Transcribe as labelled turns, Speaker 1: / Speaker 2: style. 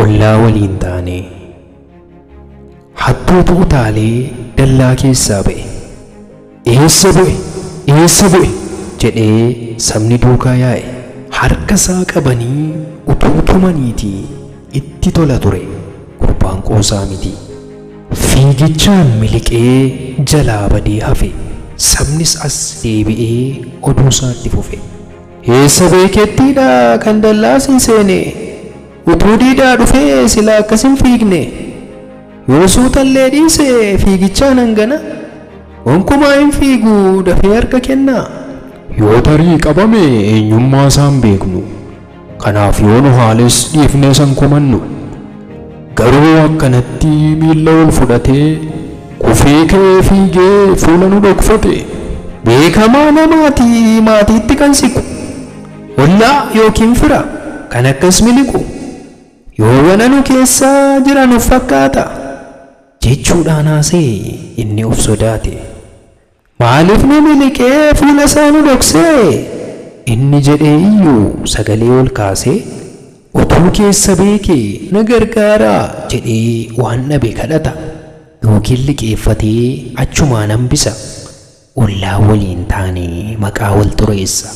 Speaker 1: ollaa waliin taane hattuutu utaalee dallaa keessaa ba'e. Eessa bu'e jedhee sabni duukaa yaa'e. Harka isaa qabanii utuu tumaniitii itti tola ture gurbaan qoosaa miti. Fiigichaan miliqee jalaa badee hafe. Sabnis as deebi'ee oduu isaatti fufe. Eessa beekettiidha kan dallaa siin seene? Utuu diidaa dhufee silaa akkas hin fiigne. Yoo suutallee dhiise fiigichaan hangana. Gonkumaa hin fiigu dafee harka kennaa. Yoo tarii qabame eenyummaa isaan beeknu. Kanaaf yoo nu haales dhiifnee san kumannu. Garuu akkanatti miilla ol fudhatee kufee ka'ee fiigee fuula nu dhokfate. Beekamaa namaati maatiitti kan siqu. Ollaa yookiin fira kan akkas miliqu. Yoo wana nu keessa jiran of fakkaata jechuudhaan haasee inni of sodaate. Maaliif nu miliqee fuula isaa nu dhoksee? Inni jedhee iyyuu sagalee ol kaasee utuu keessa beekee na gargaaraa jedhee waan dhabe kadhata. Yookiin liqeeffatee achumaan hambisa. Ollaa waliin taane maqaa wal xureessa.